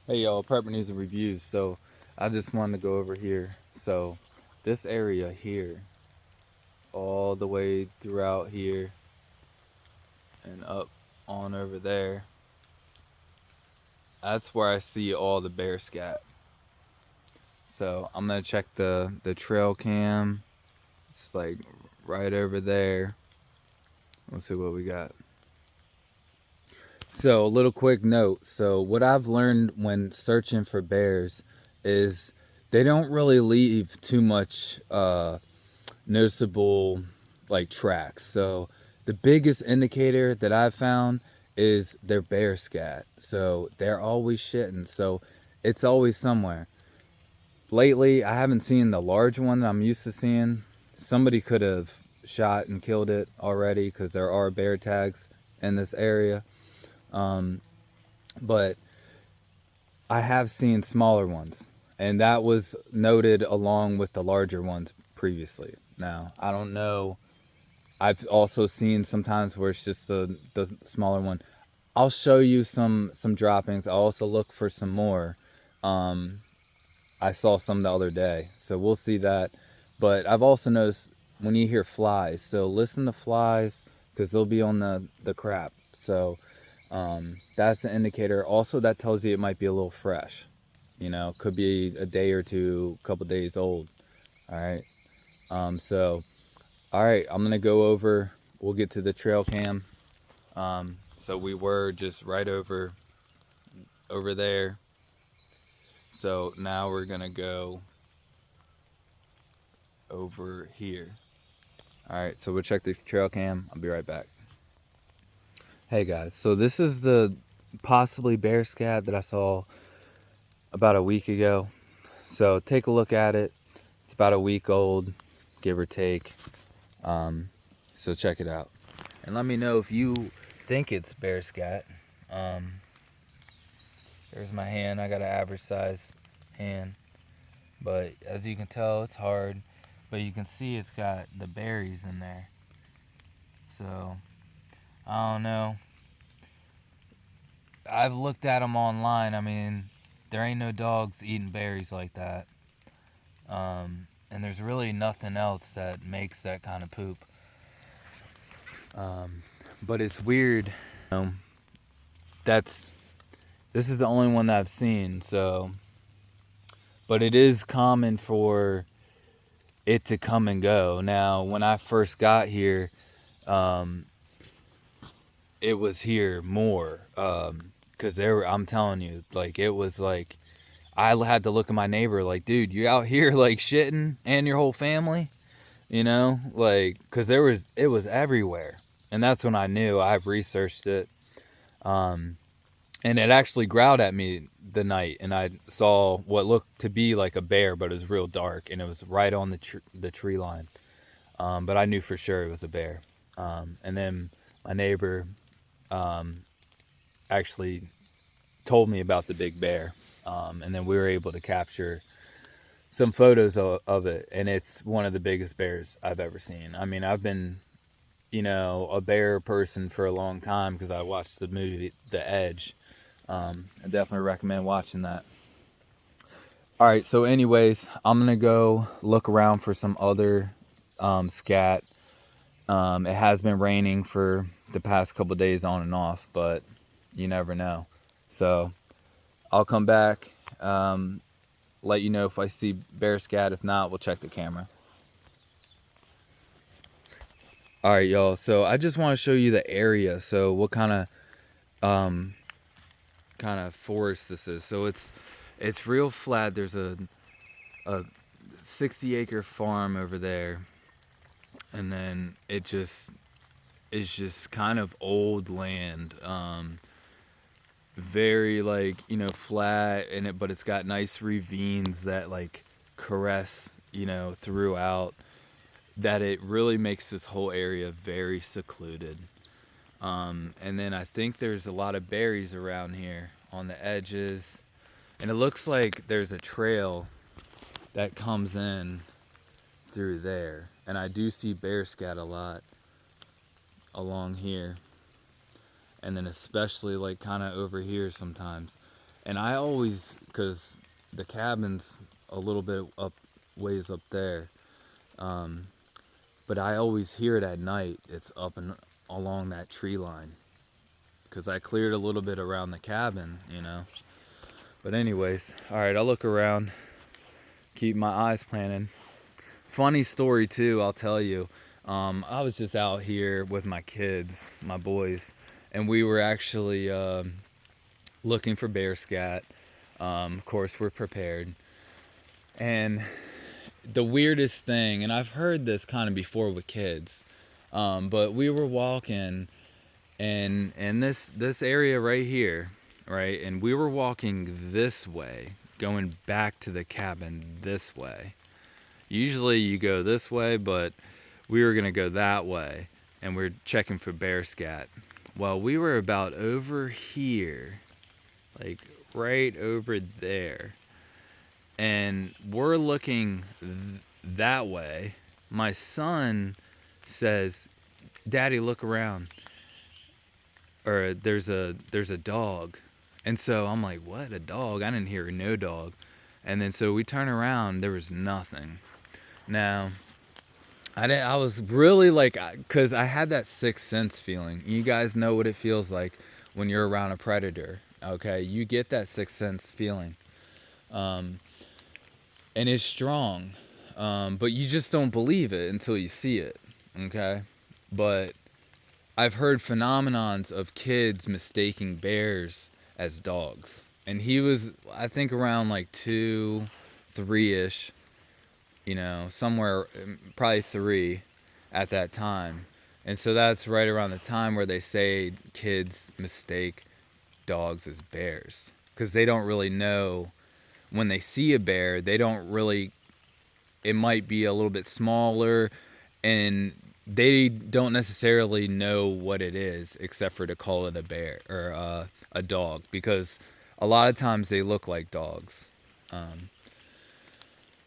Hey y'all, Prepper News and Reviews. So I just wanted to go over here. So this area here, all the way throughout here and up on over there, that's where I see all the bear scat. So I'm gonna check the trail cam. It's like right over there. Let's see what we got. So a little quick note. So what I've learned when searching for bears is they don't really leave too much noticeable like tracks. So the biggest indicator that I've found is their bear scat. So they're always shitting. So it's always somewhere. Lately, I haven't seen the large one that I'm used to seeing. Somebody could have shot and killed it already because there are bear tags in this area. Um, but I have seen smaller ones, and that was noted along with the larger ones previously. Now, I don't know. I've also seen sometimes where it's just the smaller one. I'll show you some droppings. I'll also look for some more. Um, I saw some the other day, so we'll see that. But I've also noticed when you hear flies, so listen to flies because they'll be on the crap. So that's an indicator. Also, that tells you it might be a little fresh. You know, could be a day or two, a couple days old. All right. So, all right, I'm gonna go over. We'll get to the trail cam. So we were just right over there. So now we're gonna go over here. All right. So we'll check the trail cam. I'll be right back. Hey guys. So this is the possibly bear scat that I saw about a week ago. So take a look at it. It's about a week old, give or take. So check it out. And let me know if you think it's bear scat. Um, there's my hand. I got an average size hand. But as you can tell, it's hard. But you can see it's got the berries in there. So, I don't know. I've looked at them online. I mean, there ain't no dogs eating berries like that. And there's really nothing else that makes that kind of poop. But it's weird. Um, this is the only one that I've seen. So, but it is common for it to come and go. Now, when I first got here, um, it was here more. Cause I'm telling you, like it was like I had to look at my neighbor, like, dude, you out here like shitting and your whole family, you know, like, cause it was everywhere, and that's when I knew. I researched it, and it actually growled at me the night, and I saw what looked to be like a bear, but it was real dark, and it was right on the tree line. But I knew for sure it was a bear. And then my neighbor actually told me about the big bear, and then we were able to capture some photos of it, and it's one of the biggest bears I've ever seen. I mean, I've been, a bear person for a long time because I watched the movie The Edge. I definitely recommend watching that. All right, so anyways, I'm gonna go look around for some other scat. It has been raining for the past couple days on and off, but you never know. So I'll come back, let you know if I see bear scat. If not, we'll check the camera. All right, y'all. So I just want to show you the area. So what um, kind of forest this is. So it's real flat. There's a 60-acre farm over there, and then it just is just kind of old land. Very like flat in it, but it's got nice ravines that like caress throughout. That it really makes this whole area very secluded. And then I think there's a lot of berries around here on the edges, and it looks like there's a trail that comes in through there, and I do see bear scat a lot along here, and then especially like kind of over here sometimes. And I always, because the cabin's a little bit up, ways up there, but I always hear it at night. It's up and along that tree line, because I cleared a little bit around the cabin, you know. But anyways, all right, I'll look around, keep my eyes planted. Funny story too, I'll tell you. I was just out here with my kids, my boys, and we were actually looking for bear scat. Of course, we're prepared. And the weirdest thing, and I've heard this kind of before with kids, but we were walking in this area right here, right? And we were walking this way, going back to the cabin this way. Usually you go this way, but we were gonna go that way, and we're checking for bear scat. Well, we were about over here, like right over there, and we're looking that way. My son says, "Daddy, look around," or there's a dog. And so I'm like, what, a dog? I didn't hear no dog. And then so we turn around, there was nothing. Now I was really like, because I had that sixth sense feeling. You guys know what it feels like when you're around a predator. Okay, you get that sixth sense feeling, and it's strong, but you just don't believe it until you see it. Okay, but I've heard phenomenons of kids mistaking bears as dogs, and he was, I think, around like 2, 3-ish, you know, somewhere, probably 3 at that time. And so that's right around the time where they say kids mistake dogs as bears, because they don't really know. When they see a bear, they don't really, it might be a little bit smaller, and they don't necessarily know what it is, except for to call it a bear or a dog, because a lot of times they look like dogs.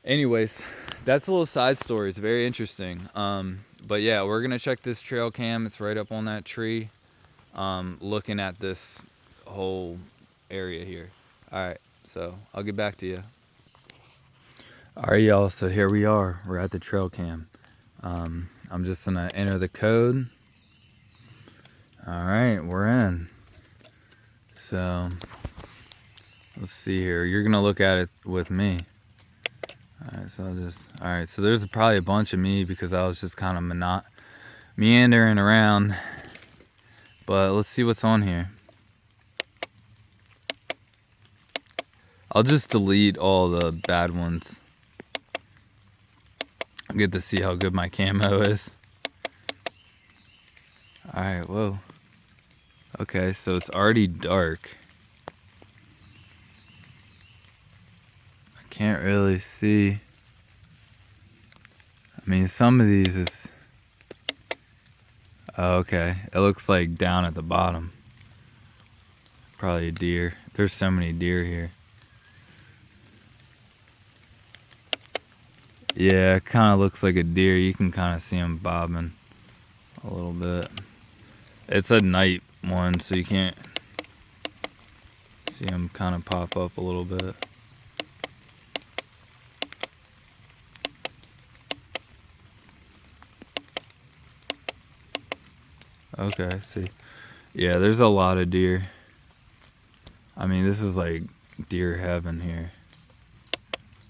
Anyways, that's a little side story. It's very interesting. But yeah, we're gonna check this trail cam. It's right up on that tree, looking at this whole area here. All right, so I'll get back to you. All right, y'all, so here we are. We're at the trail cam. I'm just gonna enter the code. All right, we're in. So let's see here. You're gonna look at it with me. All right, so all right, so there's probably a bunch of me because I was just kind of meandering around. But let's see what's on here. I'll just delete all the bad ones. I get to see how good my camo is. All right, whoa. Okay, so it's already dark. I can't really see. I mean, some of these is... Oh, okay, it looks like down at the bottom. Probably a deer. There's so many deer here. Yeah, it kind of looks like a deer. You can kind of see them bobbing a little bit. It's a night one, so you can't see them kind of pop up a little bit. Okay, see. Yeah, there's a lot of deer. I mean, this is like deer heaven here.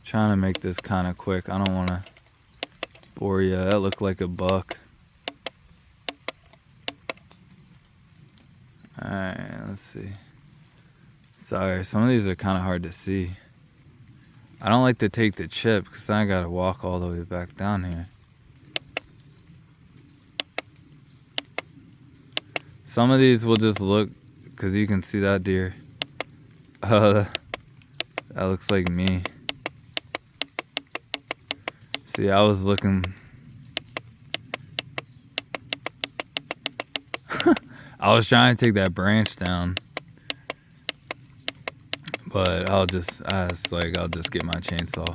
Trying to make this kind of quick. I don't want to bore you. That looked like a buck. Alright, let's see. Sorry, some of these are kind of hard to see. I don't like to take the chip because then I gotta walk all the way back down here. Some of these will just look, because you can see that deer. That looks like me. See, I was looking. I was trying to take that branch down, but I'll just get my chainsaw.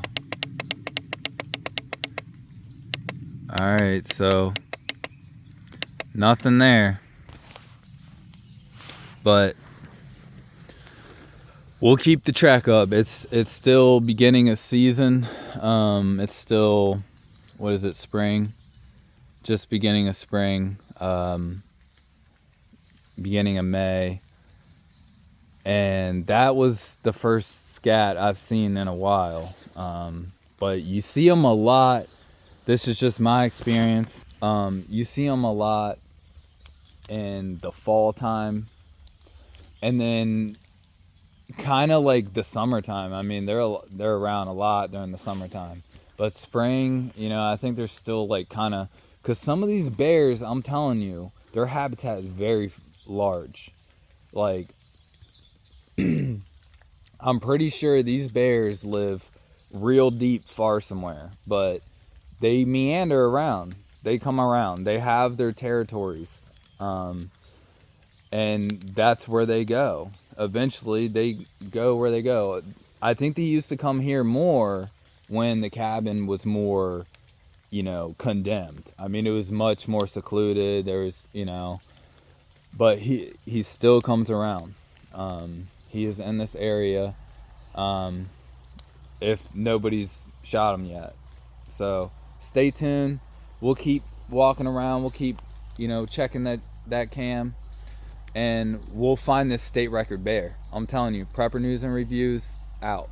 All right, so nothing there, but we'll keep the track up. It's still beginning of season. It's still, what is it, spring? Just beginning of spring. Beginning of May. And that was the first scat I've seen in a while. But you see them a lot. This is just my experience. You see them a lot in the fall time. And then kind of like the summertime. I mean, they're around a lot during the summertime. But spring, you know, I think they're still like kind of, because some of these bears, I'm telling you, their habitat is very large. Like, I'm pretty sure these bears live real deep far somewhere, but they meander around. They come around. They have their territories. And that's where they go. Eventually, they go where they go. I think they used to come here more when the cabin was more, you know, condemned. I mean, it was much more secluded. There's, you know, but he still comes around. He is in this area, if nobody's shot him yet. So stay tuned. We'll keep walking around. We'll keep, you know, checking that cam. And we'll find this state record bear. I'm telling you, Prepper News and Reviews out.